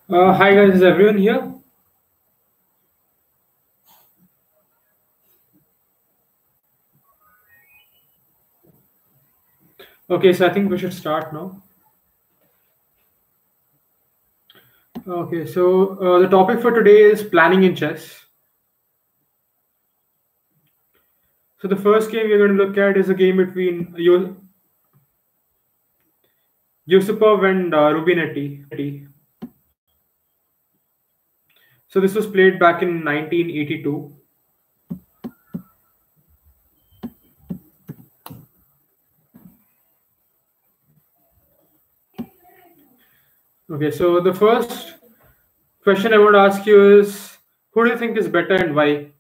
Hi guys, is everyone here? Okay, so I think we should start now. Okay, so the topic for today is planning in chess. So the first game we're going to look at is a game between Yusupov and Rubinetti. So this was played back in 1982. Okay, so the first question I want to ask you is, who do you think is better and why?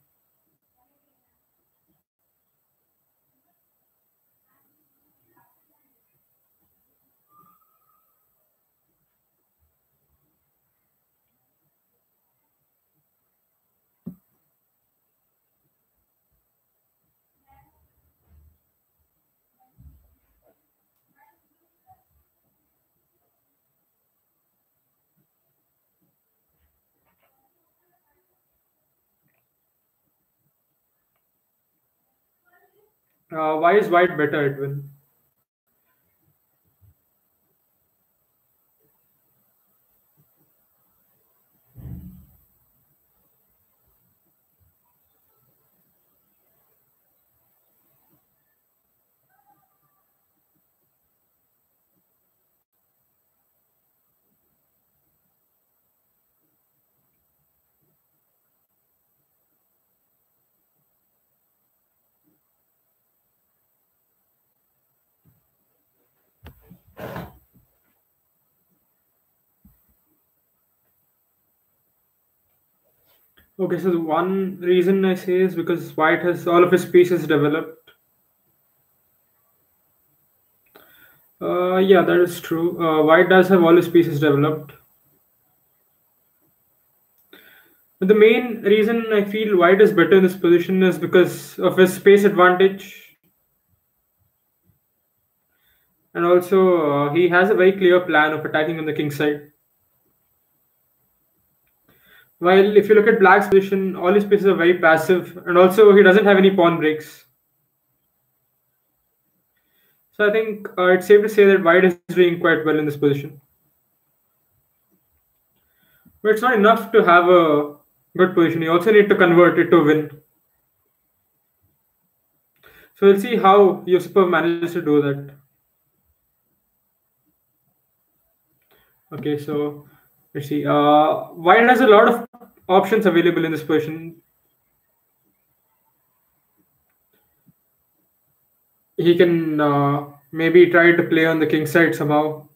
Why is white better, Edwin? Okay, so the one reason I say is because white has all of his pieces developed. Yeah, that is true. White does have all his pieces developed. But the main reason I feel White is better in this position is because of his space advantage, and also he has a very clear plan of attacking on the king side. While if you look at Black's position, all his pieces are very passive, and also he doesn't have any pawn breaks. So I think it's safe to say that White is doing quite well in this position. But it's not enough to have a good position. You also need to convert it to win. So we'll see how Yusupov manages to do that. Okay, so let's see. White has a lot of options available in this position. He can maybe try to play on the king side somehow,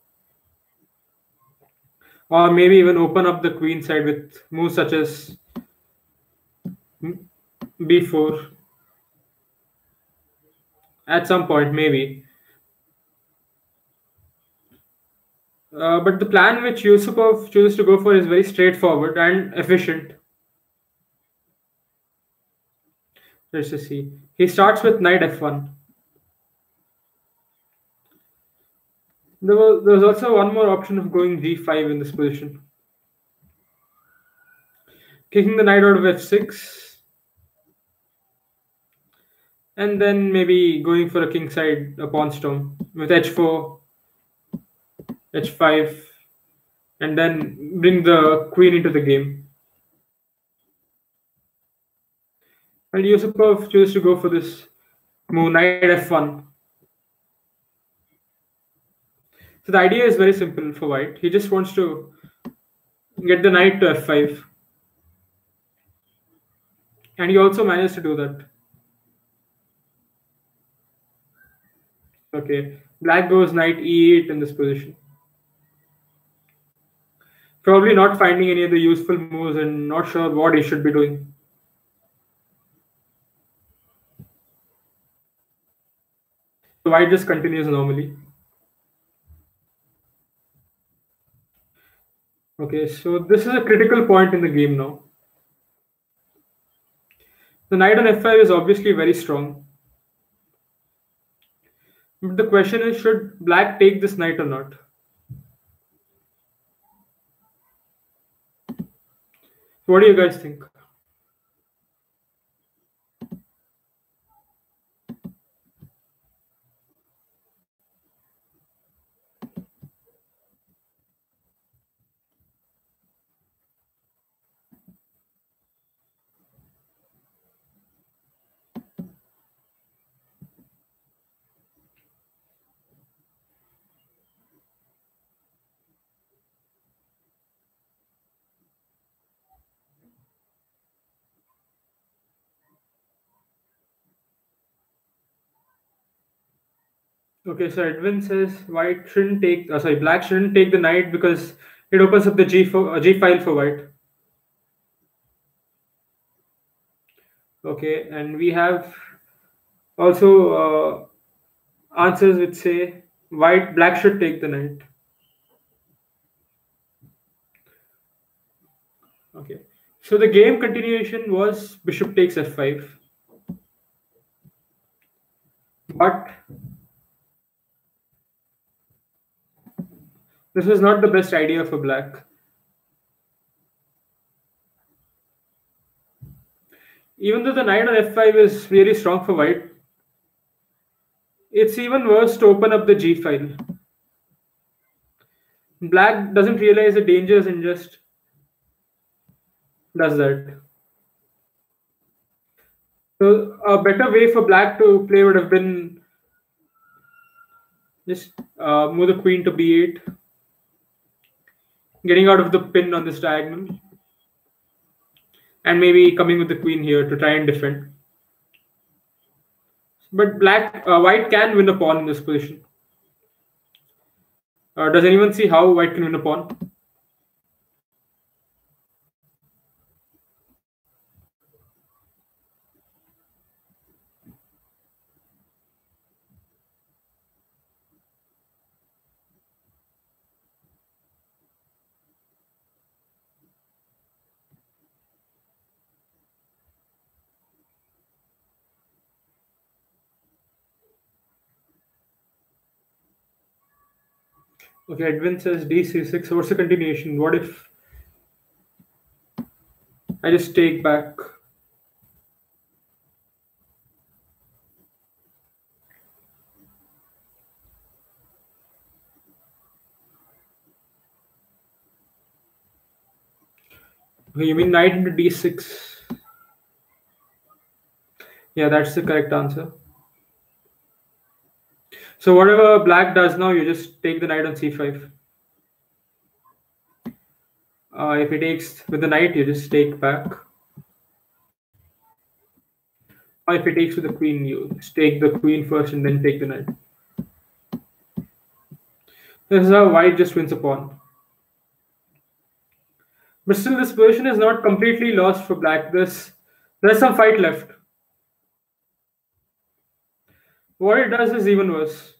or maybe even open up the queen side with moves such as b4 at some point, maybe. But the plan which Yusupov chooses to go for is very straightforward and efficient. Let's just see. He starts with knight f1. There was also one more option of going g5 in this position. Kicking the knight out of f6, and then maybe going for a king side a pawn storm with h4, h5, and then bring the queen into the game. And Yusupov chooses to go for this move knight f1. So the idea is very simple for white. He just wants to get the knight to f5, and he also managed to do that. Okay, black goes knight e8 in this position. Probably not finding any of the useful moves and not sure what he should be doing. So white just continues normally. Okay, so this is a critical point in the game now. The knight on f5 is obviously very strong. But the question is, should black take this knight or not? What do you guys think? Okay, so Edwin says white shouldn't take, sorry, black shouldn't take the knight because it opens up the G file for white. Okay, and we have also answers which say black should take the knight. Okay, so the game continuation was bishop takes f5, but this was not the best idea for black. Even though the knight on f5 is really strong for white, it's even worse to open up the G file. Black doesn't realize the dangers and just does that. So a better way for black to play would have been just move the queen to b8, getting out of the pin on this diagonal, and maybe coming with the queen here to try and defend. But white can win a pawn in this position. Does anyone see how white can win a pawn? Okay, Edwin says d6. What's the continuation? What if I just take back? Okay, you mean knight into d6? Yeah, that's the correct answer. So whatever black does now, you just take the knight on c5. If he takes with the knight, you just take back. Or if he takes with the queen, you just take the queen first and then take the knight. This is how white just wins a pawn. But still, this position is not completely lost for black. There's some fight left. What it does is even worse.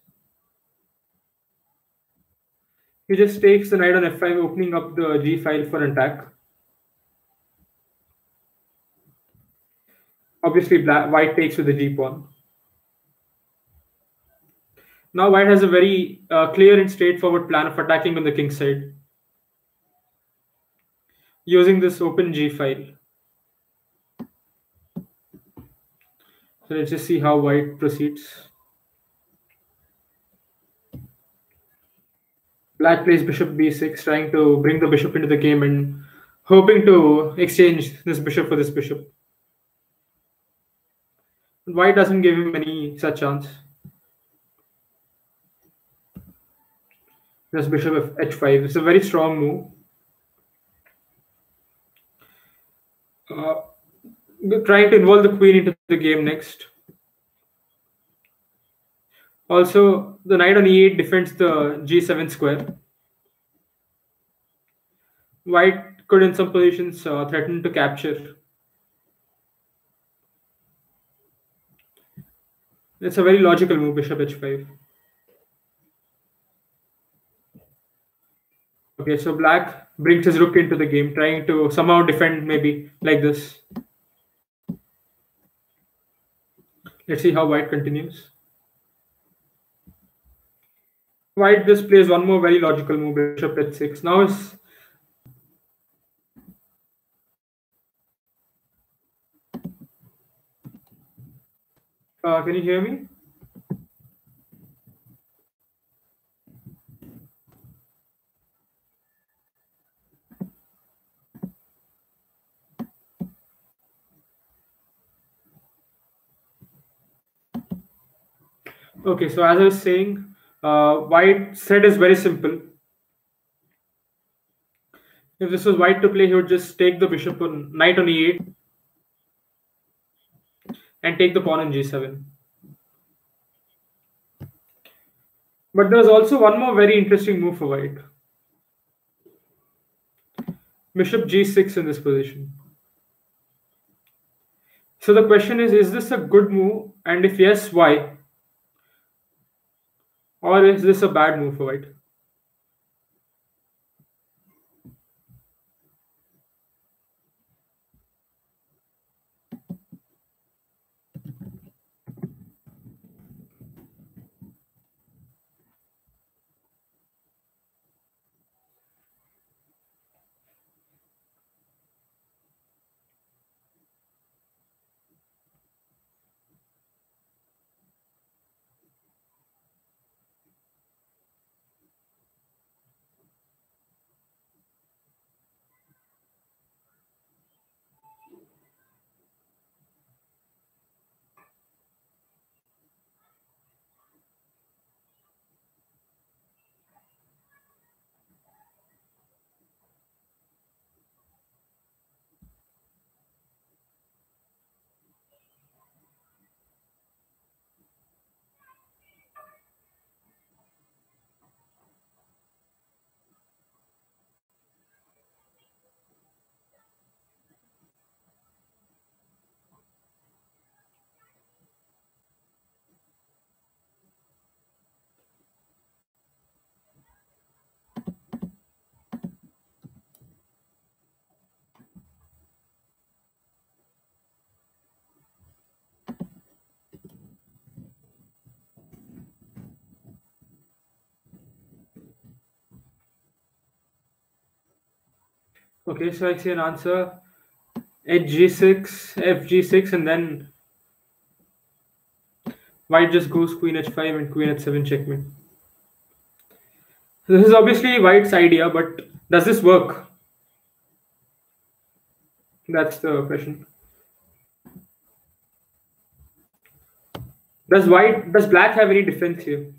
He just takes the knight on f5, opening up the g file for an attack. Obviously, white takes with the g pawn. Now white has a very clear and straightforward plan of attacking on the king side, using this open g file. So let's just see how white proceeds. Black plays bishop b6, trying to bring the bishop into the game and hoping to exchange this bishop for this bishop. White doesn't give him any such chance. This bishop of h5. It's a very strong move. Trying to involve the queen into the game next. Also, the knight on e8 defends the g7 square. White could, in some positions, threaten to capture. It's a very logical move, bishop h5. Okay, so black brings his rook into the game, trying to somehow defend maybe like this. Let's see how white continues. White just plays one more very logical move, bishop h6. Now Can you hear me? Okay, so as I was saying, White's threat is very simple. If this was White to play, he would just take the bishop on knight on e8 and take the pawn on g7. But there's also one more very interesting move for White. Bishop g6 in this position. So the question is this a good move? And if yes, why? Or is this a bad move for White? Okay, so I see an answer. H g6, fg6, and then White just goes queen h5 and queen h7 checkmate. This is obviously White's idea, but does this work? That's the question. Does Black have any defense here?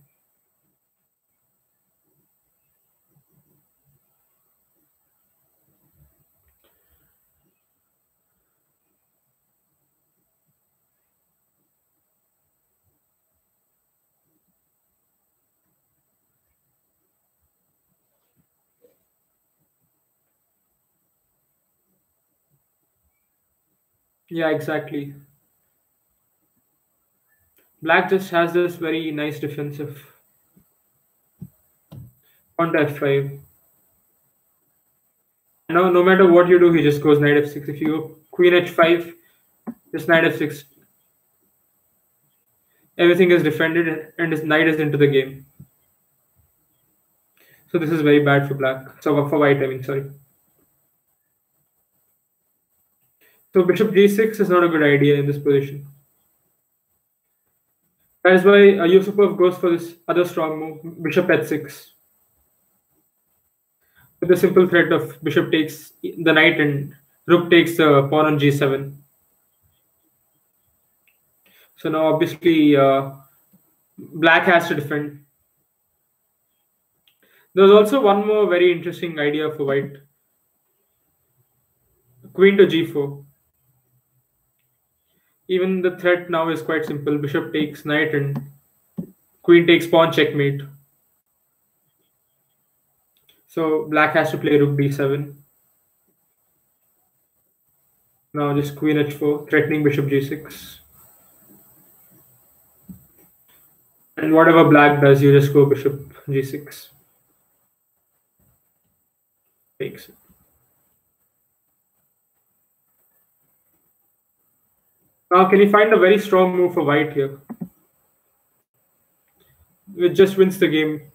Yeah, exactly. Black just has this very nice defensive on to f5. Now, no matter what you do, he just goes knight f6. If you go queen h5, just knight f6, everything is defended and his knight is into the game. So this is very bad for black. So for white, I mean, sorry. So bishop g6 is not a good idea in this position. That is why Yusupov goes for this other strong move, bishop h6. With the simple threat of bishop takes the knight and rook takes the pawn on g7. So now obviously black has to defend. There's also one more very interesting idea for white. Queen to g4. Even the threat now is quite simple. Bishop takes knight and queen takes pawn checkmate. So black has to play rook d7. Now just queen h4, threatening bishop g6. And whatever black does, you just go bishop g6. Takes it. Now can you find a very strong move for white here? Which just wins the game.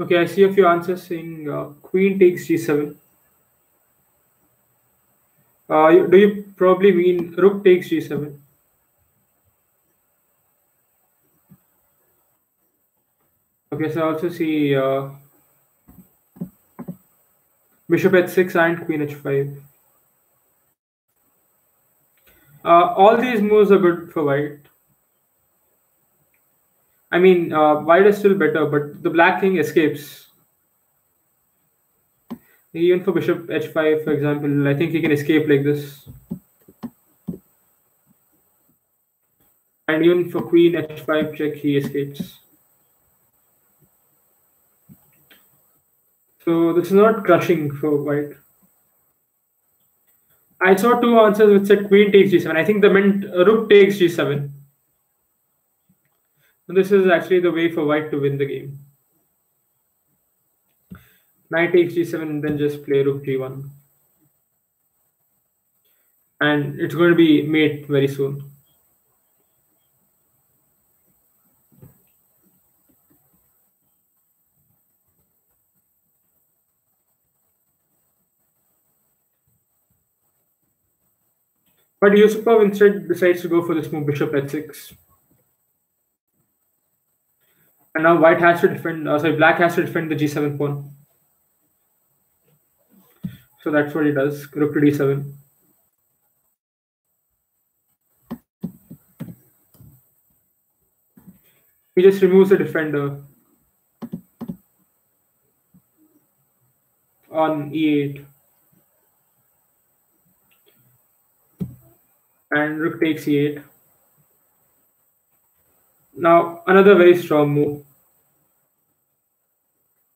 Okay, I see a few answers saying queen takes g7. Do you probably mean rook takes g7? Okay, so I also see bishop h6 and queen h5. All these moves are good for white. I mean, white is still better, but the black king escapes. Even for bishop h5, for example, I think he can escape like this. And even for queen h5 check, he escapes. So this is not crushing for white. I saw two answers which said queen takes g7. I think they meant rook takes g7. And this is actually the way for white to win the game. Knight takes g7, then just play rook g1. And it's going to be mate very soon. But Yusupov instead decides to go for this move, bishop h6. And now white has to defend, black has to defend the g7 pawn. So that's what he does, rook to d7. He just removes the defender on e8. And rook takes e8. Now another very strong move.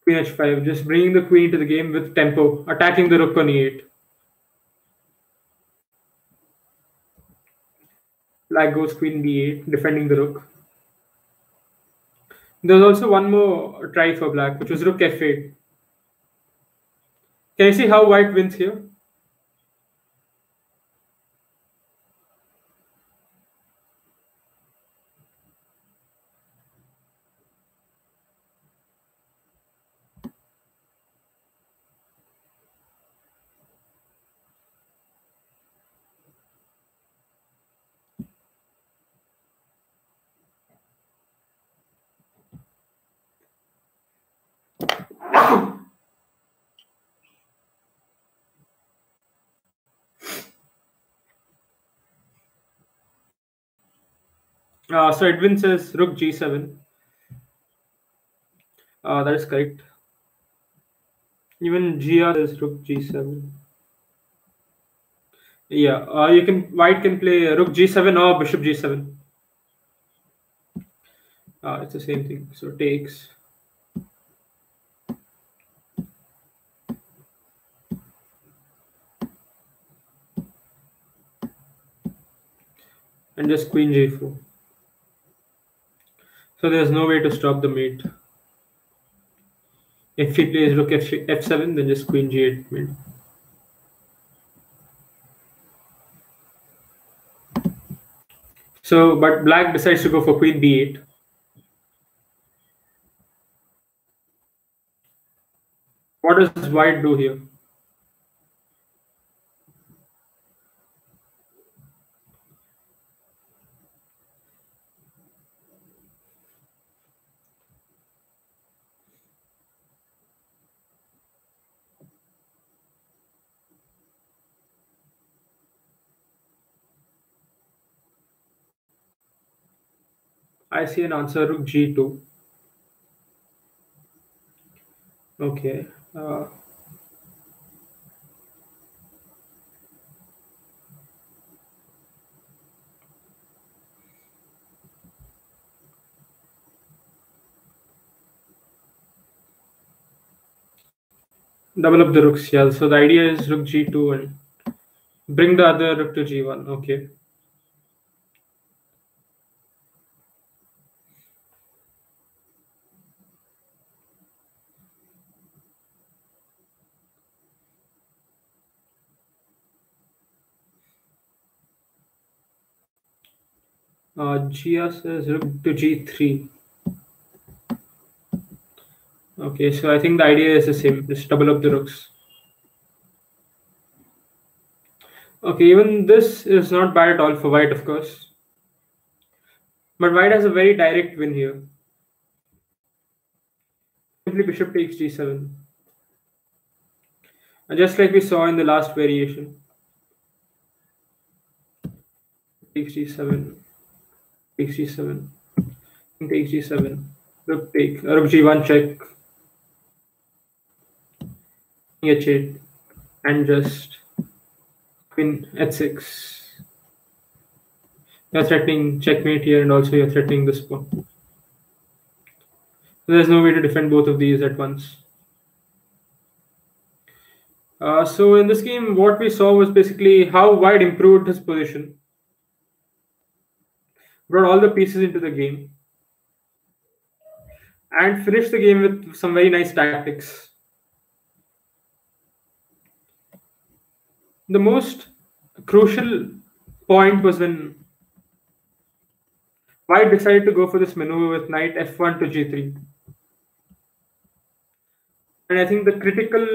Queen h5, just bringing the queen to the game with tempo, attacking the rook on e8. Black goes queen b8, defending the rook. There's also one more try for black, which was rook f8. Can you see how white wins here? So Edwin says rook g7. That is correct. Even GR says rook g7. Yeah, white can play rook g7 or bishop g7. It's the same thing. So takes. And just queen g4. So there's no way to stop the mate. If he plays rook f7, then just queen g8 mate. So, but black decides to go for queen b8. What does white do here? I see an answer, rook g2. Okay. Double up the rooks, yeah. So the idea is rook g2 and bring the other rook to g1. Okay. Gia says rook to g3. Okay. Okay, so I think the idea is the same. Just double up the rooks. Okay, even this is not bad at all for white, of course. But white has a very direct win here. Simply bishop takes g7. And just like we saw in the last variation. Takes g7. Takes g7. King takes g7. Rook take. Rook g1 check. King h8. And just queen h6. You're threatening checkmate here, and also you're threatening this pawn. So there's no way to defend both of these at once. So in this game, what we saw was basically how white improved his position, brought all the pieces into the game, and finished the game with some very nice tactics. The most crucial point was when white decided to go for this maneuver with knight f1 to g3. And I think the critical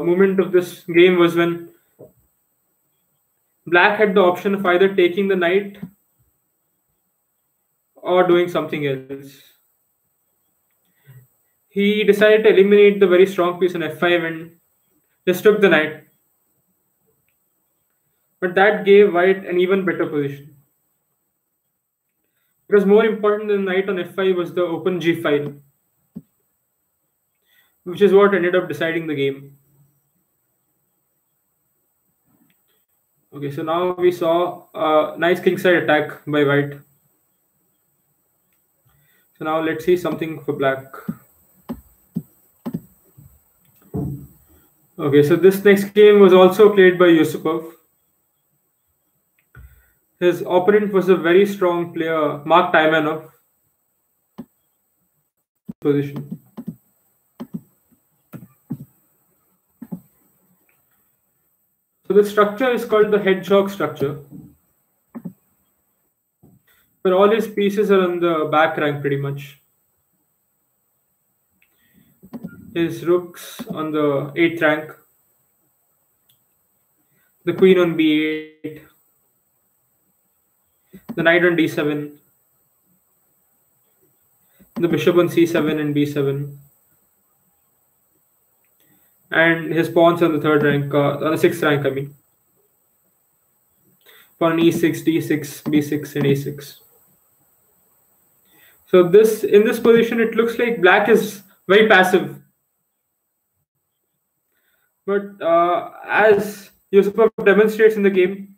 moment of this game was when black had the option of either taking the knight or doing something else. He decided to eliminate the very strong piece on f5 and just took the knight. But that gave white an even better position. Because more important than knight on f5 was the open g file, which is what ended up deciding the game. Okay, so now we saw a nice kingside attack by white. So now let's see something for black. Okay, so this next game was also played by Yusupov. His opponent was a very strong player, Mark Taimanov. Position. So the structure is called the hedgehog structure, where all his pieces are on the back rank pretty much. His rooks on the 8th rank, the queen on b8, the knight on d7, the bishop on c7 and b7, and his pawns on the 3rd rank, on the 6th rank, I mean. Pawn e6, d6, b6, and a6. So this in this position, it looks like black is very passive. But as Yusupov demonstrates in the game,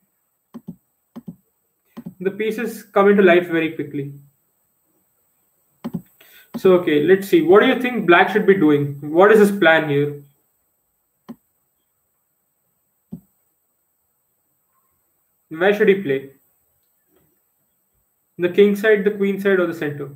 the pieces come into life very quickly. So, okay, let's see. What do you think black should be doing? What is his plan here? Where should he play? The king side, the queen side, or the center?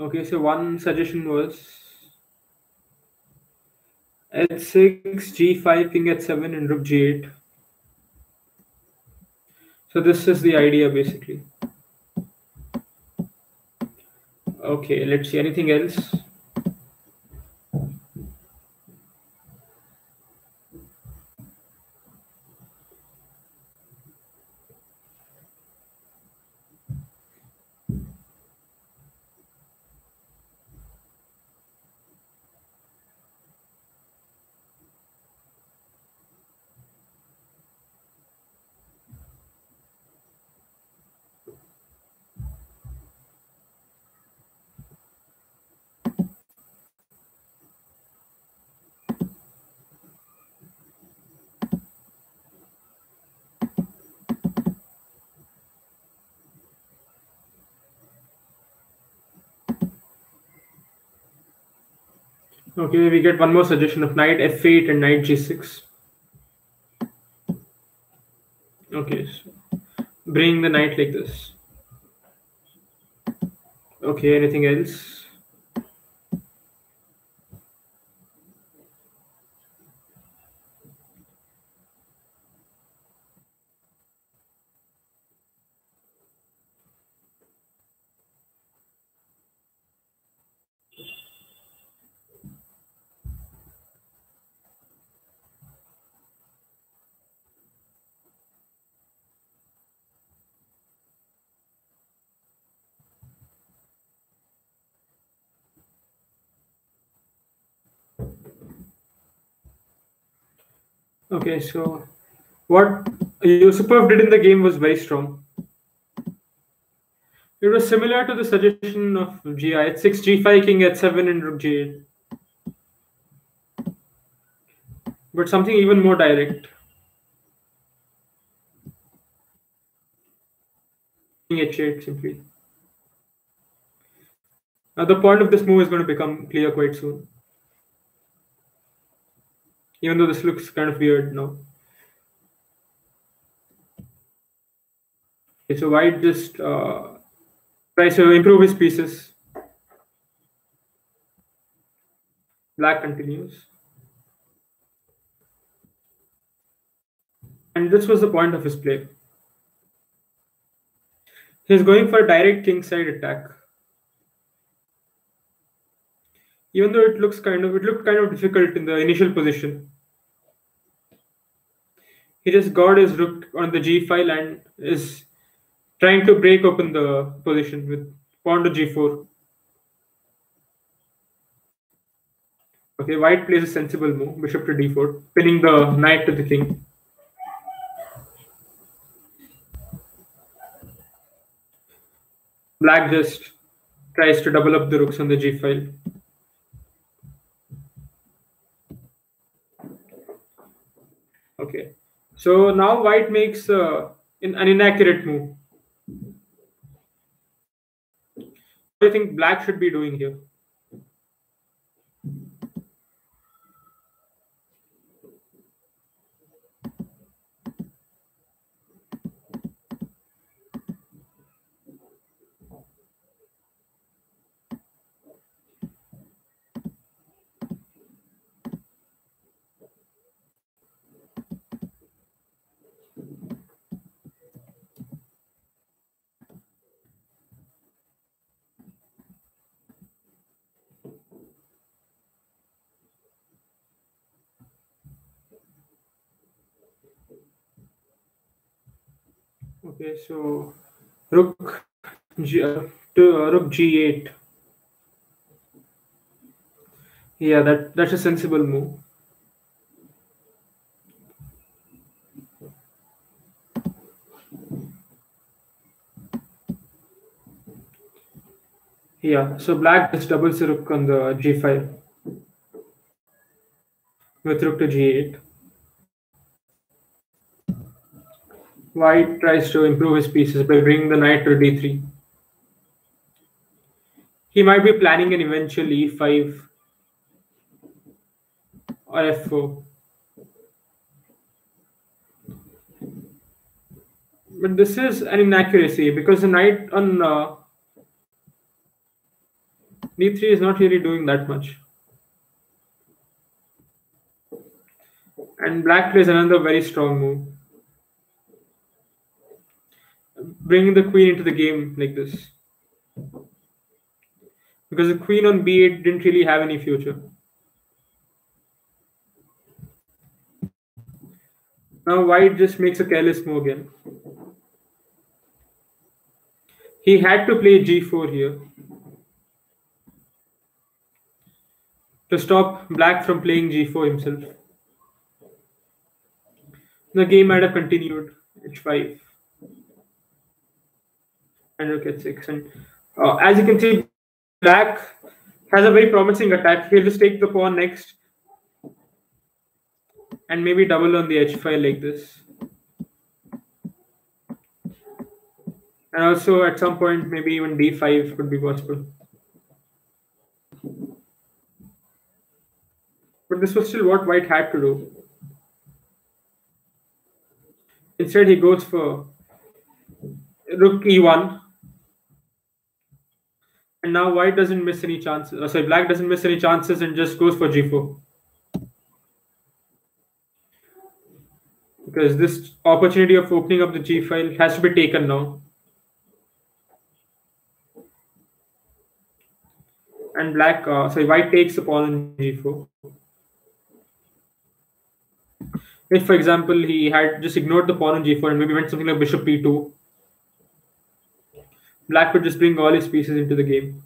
Okay, so one suggestion was h6, g5, king h7, and rook g8. So this is the idea basically. Okay, let's see anything else. Okay, we get one more suggestion of knight f8 and knight g6. Okay, so bring the knight like this. Okay, anything else? Okay, so what Yusupov did in the game was very strong. It was similar to the suggestion of GI h6, g5, king h7, and rook g8, but something even more direct. King h8 simply. Now the point of this move is going to become clear quite soon, even though this looks kind of weird now. Okay, so white just tries to improve his pieces. Black continues. And this was the point of his play. He's going for a direct kingside attack. Even though it looked kind of difficult in the initial position. He just got his rook on the g file and is trying to break open the position with pawn to g4. Okay, white plays a sensible move, bishop to d4, pinning the knight to the king. Black just tries to double up the rooks on the g file. Okay, so now white makes an inaccurate move. What do you think black should be doing here? Okay, so rook rook g8. Yeah, that's a sensible move. Yeah, so black just doubles the rook on the g5 with rook to g8. White tries to improve his pieces by bringing the knight to d3. He might be planning an eventual e5 or f4. But this is an inaccuracy because the knight on d3 is not really doing that much. And black plays another very strong move, bringing the queen into the game like this. Because the queen on b8 didn't really have any future. Now white just makes a careless move again. He had to play g4 here to stop black from playing g4 himself. The game might have continued h5 and rook h6. And as you can see, black has a very promising attack. He'll just take the pawn next and maybe double on the h file like this. And also at some point, maybe even d5 could be possible. But this was still what white had to do. Instead, he goes for rook e1, and now white doesn't miss any chances. Sorry, black doesn't miss any chances and just goes for g4, because this opportunity of opening up the g file has to be taken now. And white takes the pawn on g4. If, for example, he had just ignored the pawn on g4 and maybe went something like bishop p2, black could just bring all his pieces into the game.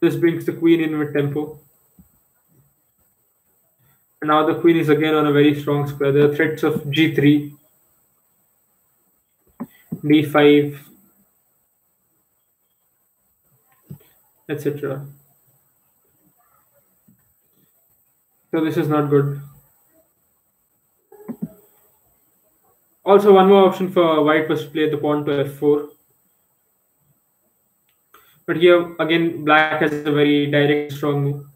This brings the queen in with tempo. And now the queen is again on a very strong square. There are threats of g3, d5, etc. So this is not good. Also, one more option for white was to play the pawn to f4. But here again, black has a very direct, strong move.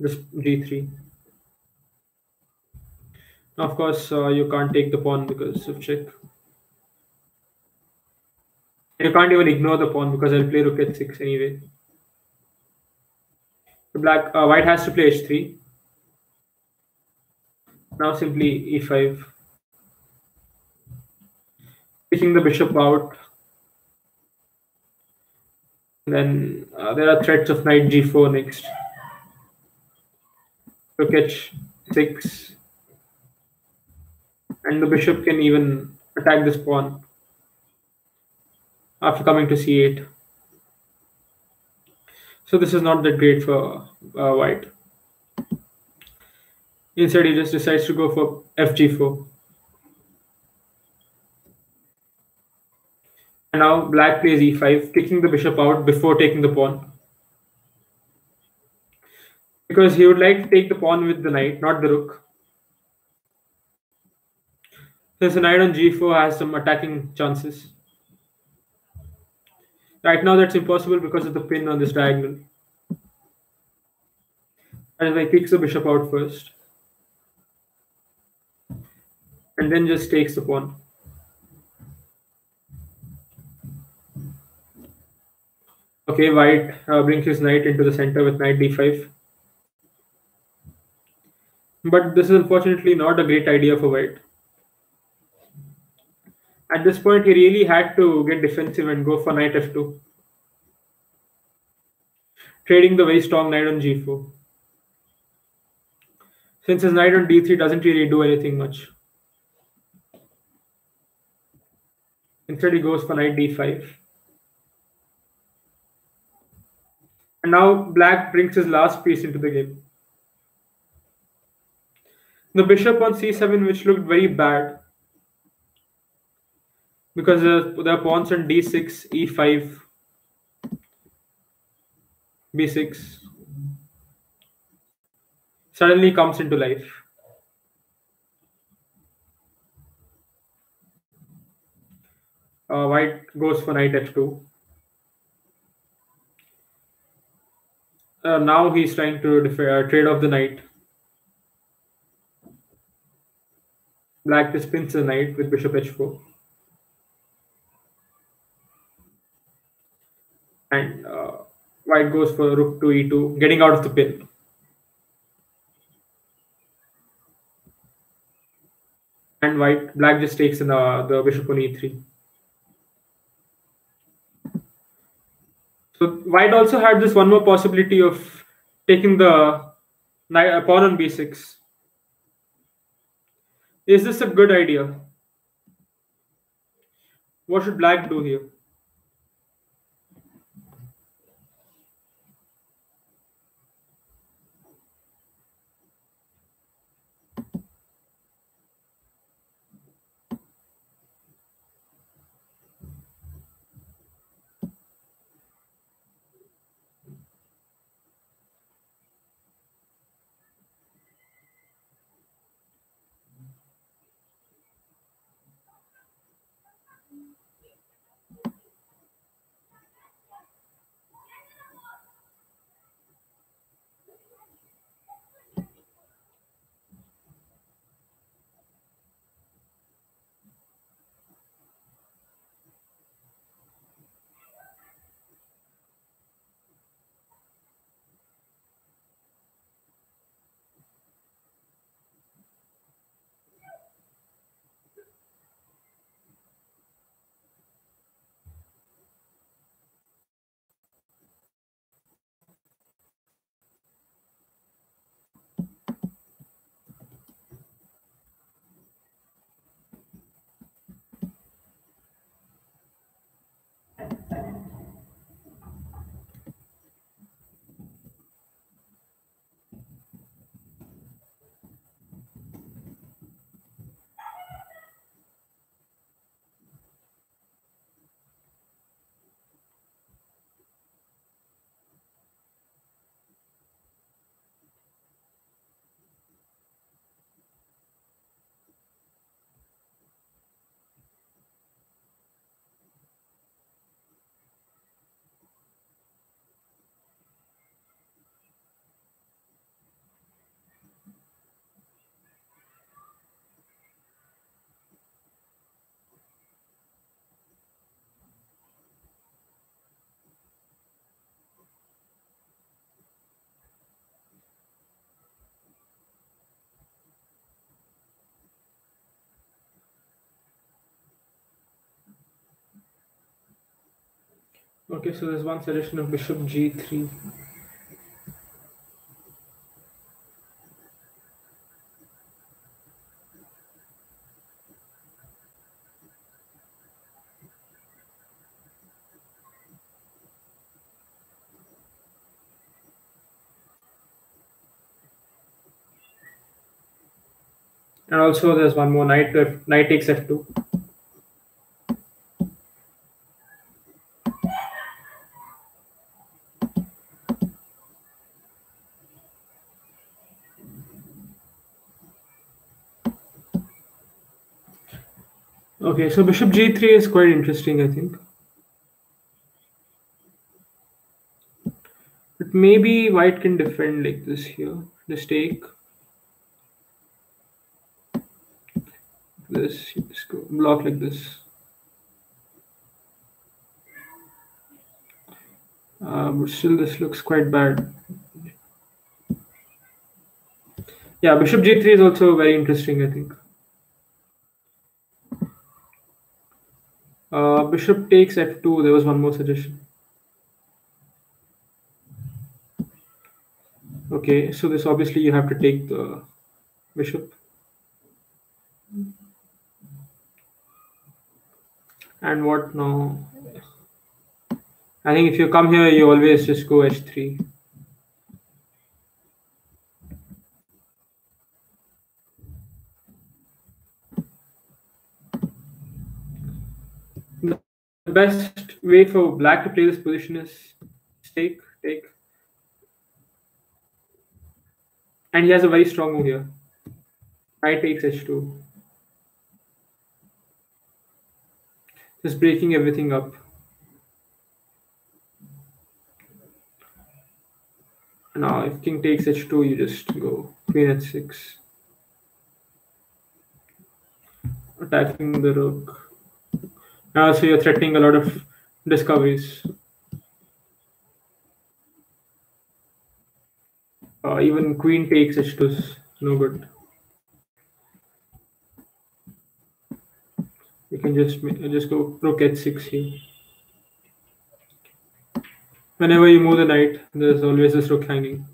Just g3. Now, of course, you can't take the pawn because of check. You can't even ignore the pawn because I'll play rook h6 anyway. So white has to play h3. Now simply e5. Taking the bishop out. Then there are threats of knight g4 next. Rook h6. And the bishop can even attack this pawn after coming to c8. So this is not that great for white. Instead, he just decides to go for fg4. And now black plays e5, kicking the bishop out before taking the pawn. Because he would like to take the pawn with the knight, not the rook. Since the knight on g4 has some attacking chances. Right now that's impossible because of the pin on this diagonal. And he kicks the bishop out first. And then just takes the pawn. Okay, white brings his knight into the center with knight d5. But this is unfortunately not a great idea for white. At this point, he really had to get defensive and go for knight f2. Trading the very strong knight on g4. Since his knight on d3 doesn't really do anything much. Instead, he goes for knight d5. And now black brings his last piece into the game. The bishop on c7, which looked very bad. Because there are pawns on d6, e5, b6. Suddenly comes into life. White goes for knight f2. Now he's trying to trade off the knight. Black just pins the knight with bishop h4. And white goes for rook to e2, getting out of the pin. And black just takes in the bishop on e3. So white also had this one more possibility of taking the pawn on b6. Is this a good idea? What should black do here? Okay, so there's one suggestion of bishop g3. And also there's one more knight takes f2. Okay, so bishop g3 is quite interesting, I think. But maybe white can defend like this here. Just take this, you just go block like this. But still this looks quite bad. Yeah, bishop g3 is also very interesting, I think. Bishop takes f2. There was one more suggestion. Okay, so this obviously you have to take the bishop. And what now? I think if you come here, you always just go h3. The best way for black to play this position is take. And he has a very strong move here. Knight takes h2. Just breaking everything up. Now, if king takes h2, you just go queen h6. Attacking the rook. Now, so you're threatening a lot of discoveries. Even queen takes h2 is no good. You can just go rook h6 here. Whenever you move the knight, there's always this rook hanging.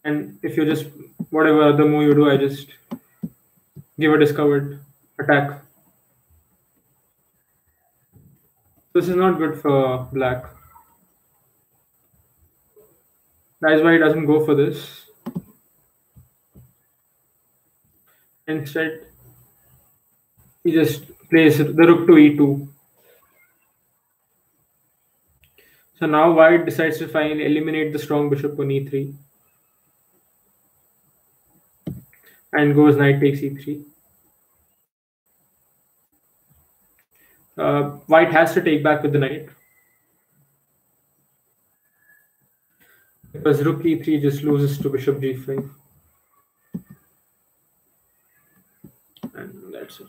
And if you just, whatever other move you do, I just give a discovered attack. This is not good for black. That is why he doesn't go for this. Instead, he just plays the rook to e2. So now white decides to finally eliminate the strong bishop on e3 and goes knight takes e3. White has to take back with the knight because rook e3 just loses to bishop g5. And that's it.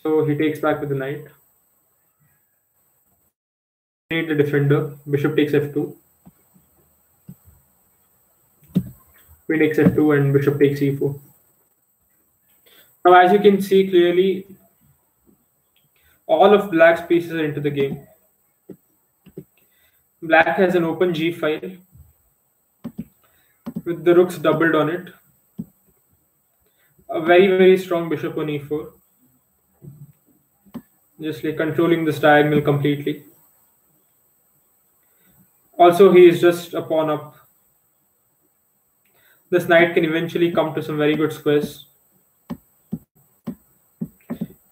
So he takes back with the knight. Need the defender. Bishop takes f2. Queen takes f2 and bishop takes e4. Now, as you can see clearly, all of black's pieces are into the game. Black has an open g file with the rooks doubled on it. A very, very strong bishop on e4. Just like controlling this diagonal completely. Also, he is just a pawn up. This knight can eventually come to some very good squares.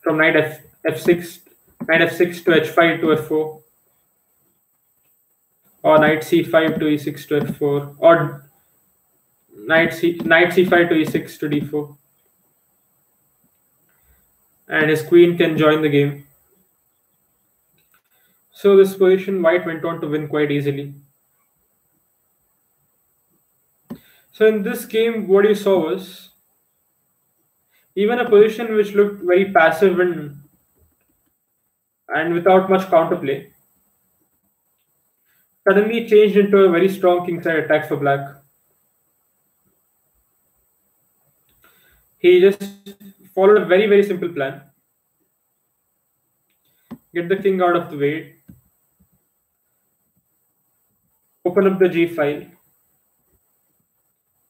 From knight f6 to h5 to f4. Or knight c5 to e6 to f4. Or knight c5 to e6 to d4. And his queen can join the game. So this position, white went on to win quite easily. So in this game, what you saw was even a position which looked very passive and without much counterplay suddenly changed into a very strong kingside attack for black. He just followed a very, very simple plan. Get the king out of the way. Open up the G file.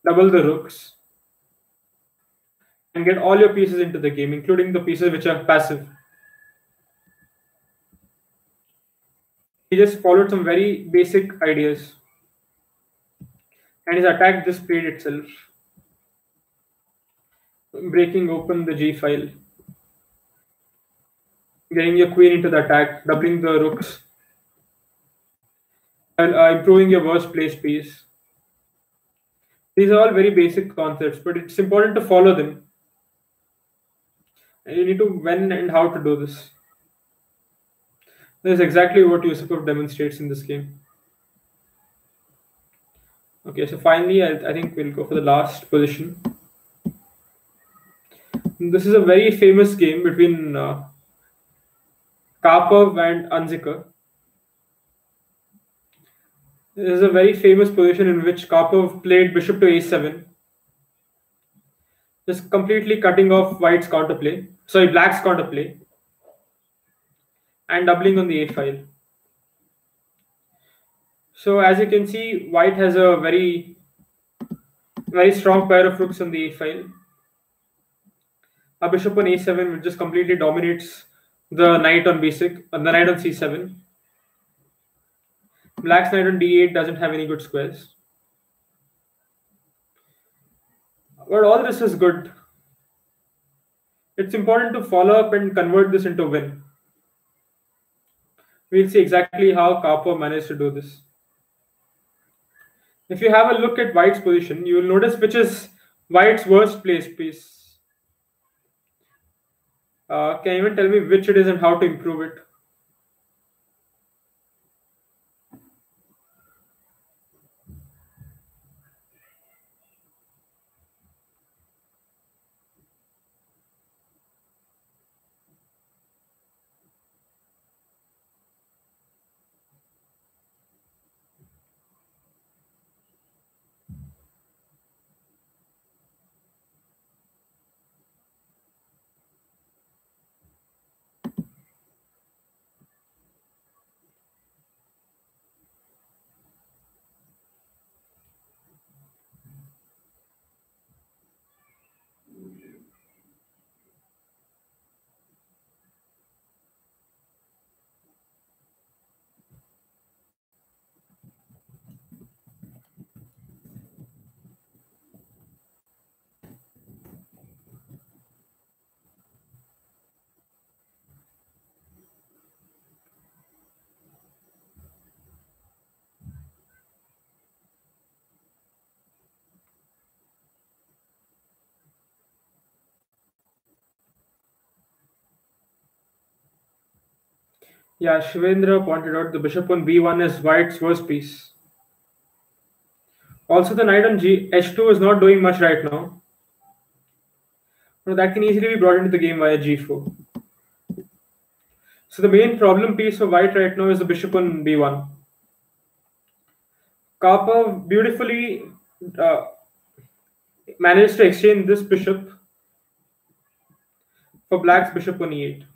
Double the rooks. And get all your pieces into the game, including the pieces which are passive. He just followed some very basic ideas. And his attack just played itself. Breaking open the G file. Getting your queen into the attack. Doubling the rooks. And improving your worst place piece. These are all very basic concepts, but it's important to follow them. And you need to when and how to do this. This is exactly what Yusupov demonstrates in this game. Okay, so finally, I think we'll go for the last position. This is a very famous game between Karpov and Unzicker. This is a very famous position in which Karpov played bishop to a7, just completely cutting off Black's counterplay, and doubling on the a file. So as you can see, White has a very, very strong pair of rooks on the a file. A bishop on a7, which just completely dominates the knight on b6, the knight on c7. Black's knight on d8 doesn't have any good squares. But all this is good. It's important to follow up and convert this into a win. We'll see exactly how Karpov managed to do this. If you have a look at White's position, you will notice which is White's worst place piece. Can you even tell me which it is and how to improve it? Yeah, Shivendra pointed out the bishop on b1 is White's worst piece. Also, the knight on h2 is not doing much right now. So that can easily be brought into the game via g4. So the main problem piece for White right now is the bishop on b1. Karpov beautifully managed to exchange this bishop for Black's bishop on e8,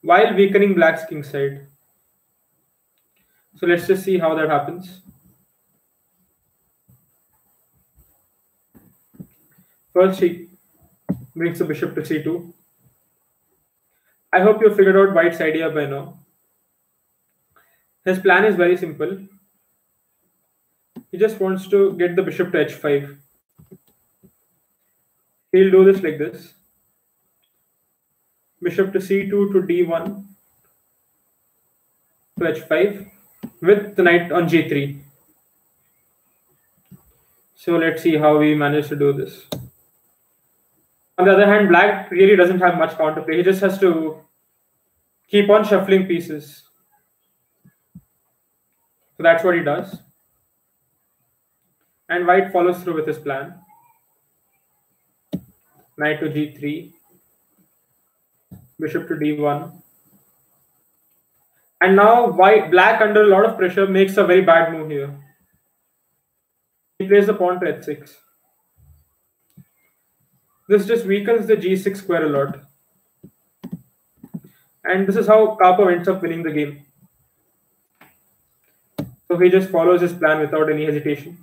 while weakening Black's king side. So let's just see how that happens. First, he brings the bishop to c2. I hope you figured out White's idea by now. His plan is very simple. He just wants to get the bishop to h5. He'll do this like this. Bishop to c2 to d1 to h5 with the knight on g3. So let's see how we manage to do this. On the other hand, Black really doesn't have much counterplay. He just has to keep on shuffling pieces. So that's what he does. And White follows through with his plan. Knight to g3. Bishop to d1. And now Black, under a lot of pressure, makes a very bad move here. He plays the pawn to h6. This just weakens the g6 square a lot. And this is how Karpov ends up winning the game. So he just follows his plan without any hesitation.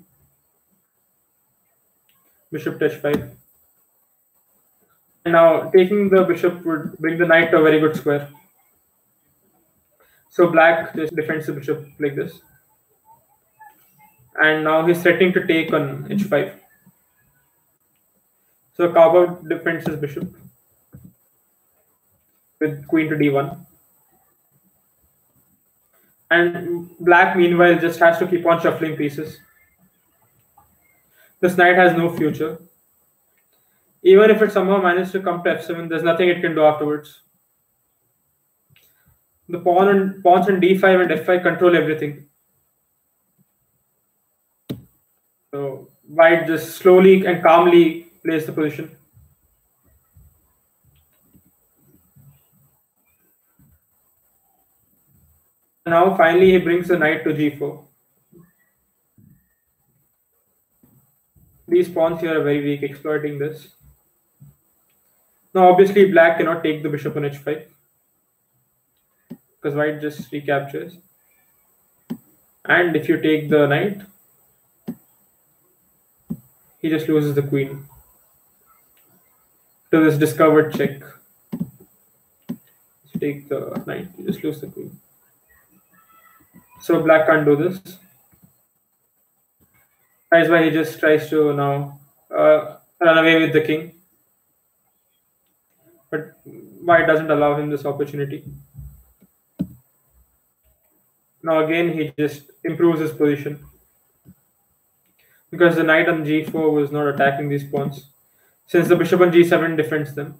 Bishop to h5. And now taking the bishop would bring the knight to a very good square. So black just defends the bishop like this. And now he's threatening to take on h5. So Karpov defends his bishop with queen to d1. And black meanwhile just has to keep on shuffling pieces. This knight has no future. Even if it somehow manages to come to f7, there's nothing it can do afterwards. The pawns on d5 and f5 control everything. So white just slowly and calmly plays the position. Now finally he brings the knight to g4. These pawns here are very weak, exploiting this. Now obviously black cannot take the bishop on h5 because white just recaptures. And if you take the knight, he just loses the queen to this discovered check. If you take the knight, you just lose the queen. So black can't do this. That's why he just tries to now run away with the king. But white doesn't allow him this opportunity. Now again he just improves his position, because the knight on g4 was not attacking these pawns, since the bishop on g7 defends them.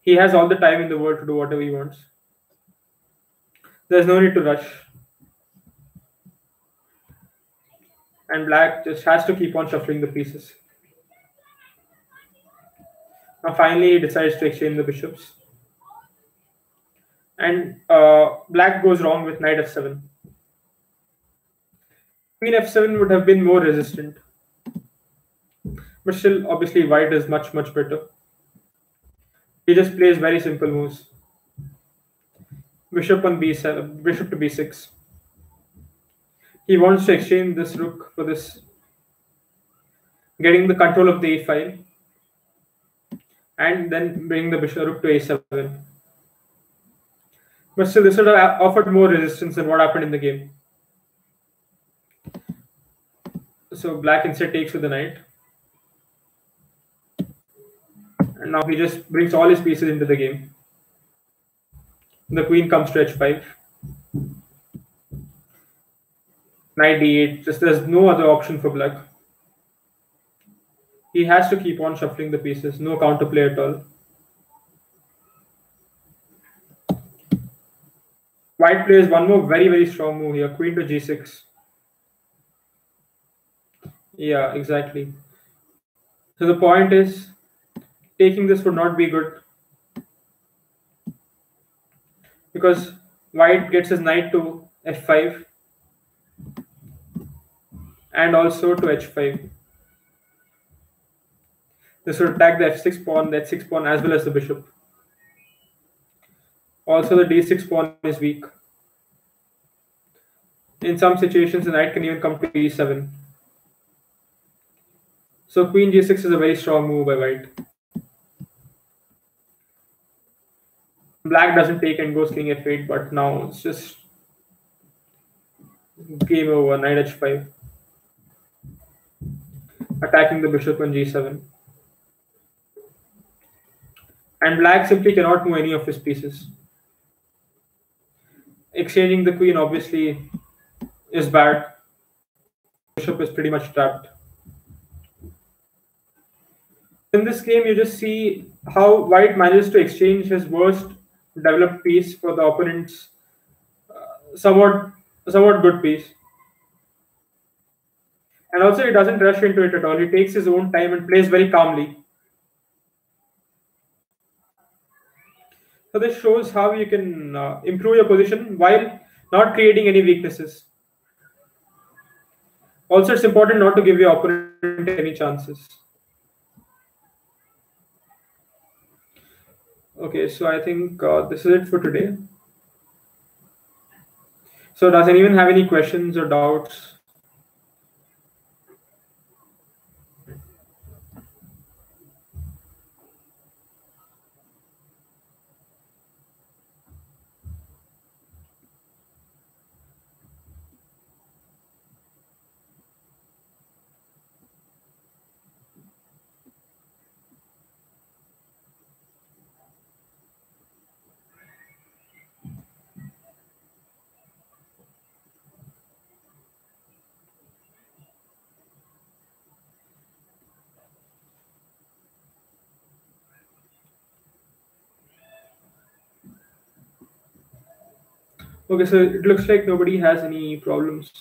He has all the time in the world to do whatever he wants. There's no need to rush. And black just has to keep on shuffling the pieces. Now finally he decides to exchange the bishops. And black goes wrong with knight f7. Queen f7 would have been more resistant. But still, obviously, white is much, much better. He just plays very simple moves. Bishop on b7, bishop to b6. He wants to exchange this rook for this, getting the control of the e file, and then bring the bishop rook to a7. But still, this would have offered more resistance than what happened in the game. So black instead takes with the knight. And now he just brings all his pieces into the game. The queen comes to h5. Knight d8. Just there's no other option for black. He has to keep on shuffling the pieces. No counterplay at all. White plays one more very, very strong move here. Queen to g6. Yeah, exactly. So the point is, taking this would not be good, because white gets his knight to f5 and also to h5. This would attack the f6 pawn, the h6 pawn, as well as the bishop. Also, the d6 pawn is weak. In some situations, the knight can even come to e7. So queen g6 is a very strong move by white. Black doesn't take and goes king f8, but now it's just game over. Knight h5. Attacking the bishop on g7. And black simply cannot move any of his pieces. Exchanging the queen obviously is bad. Bishop is pretty much trapped. In this game, you just see how white manages to exchange his worst developed piece for the opponent's somewhat good piece. And also, he doesn't rush into it at all. He takes his own time and plays very calmly. So this shows how you can improve your position while not creating any weaknesses. Also, it's important not to give your opponent any chances. Okay, so I think this is it for today. So does anyone have any questions or doubts? Okay, so it looks like nobody has any problems.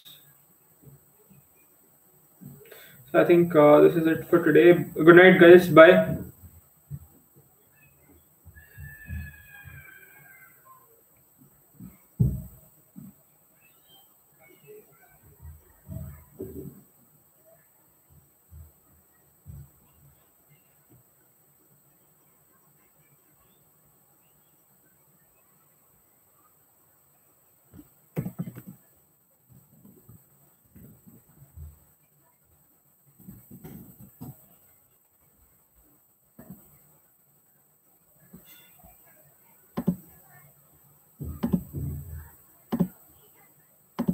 So I think this is it for today. Good night, guys. Bye.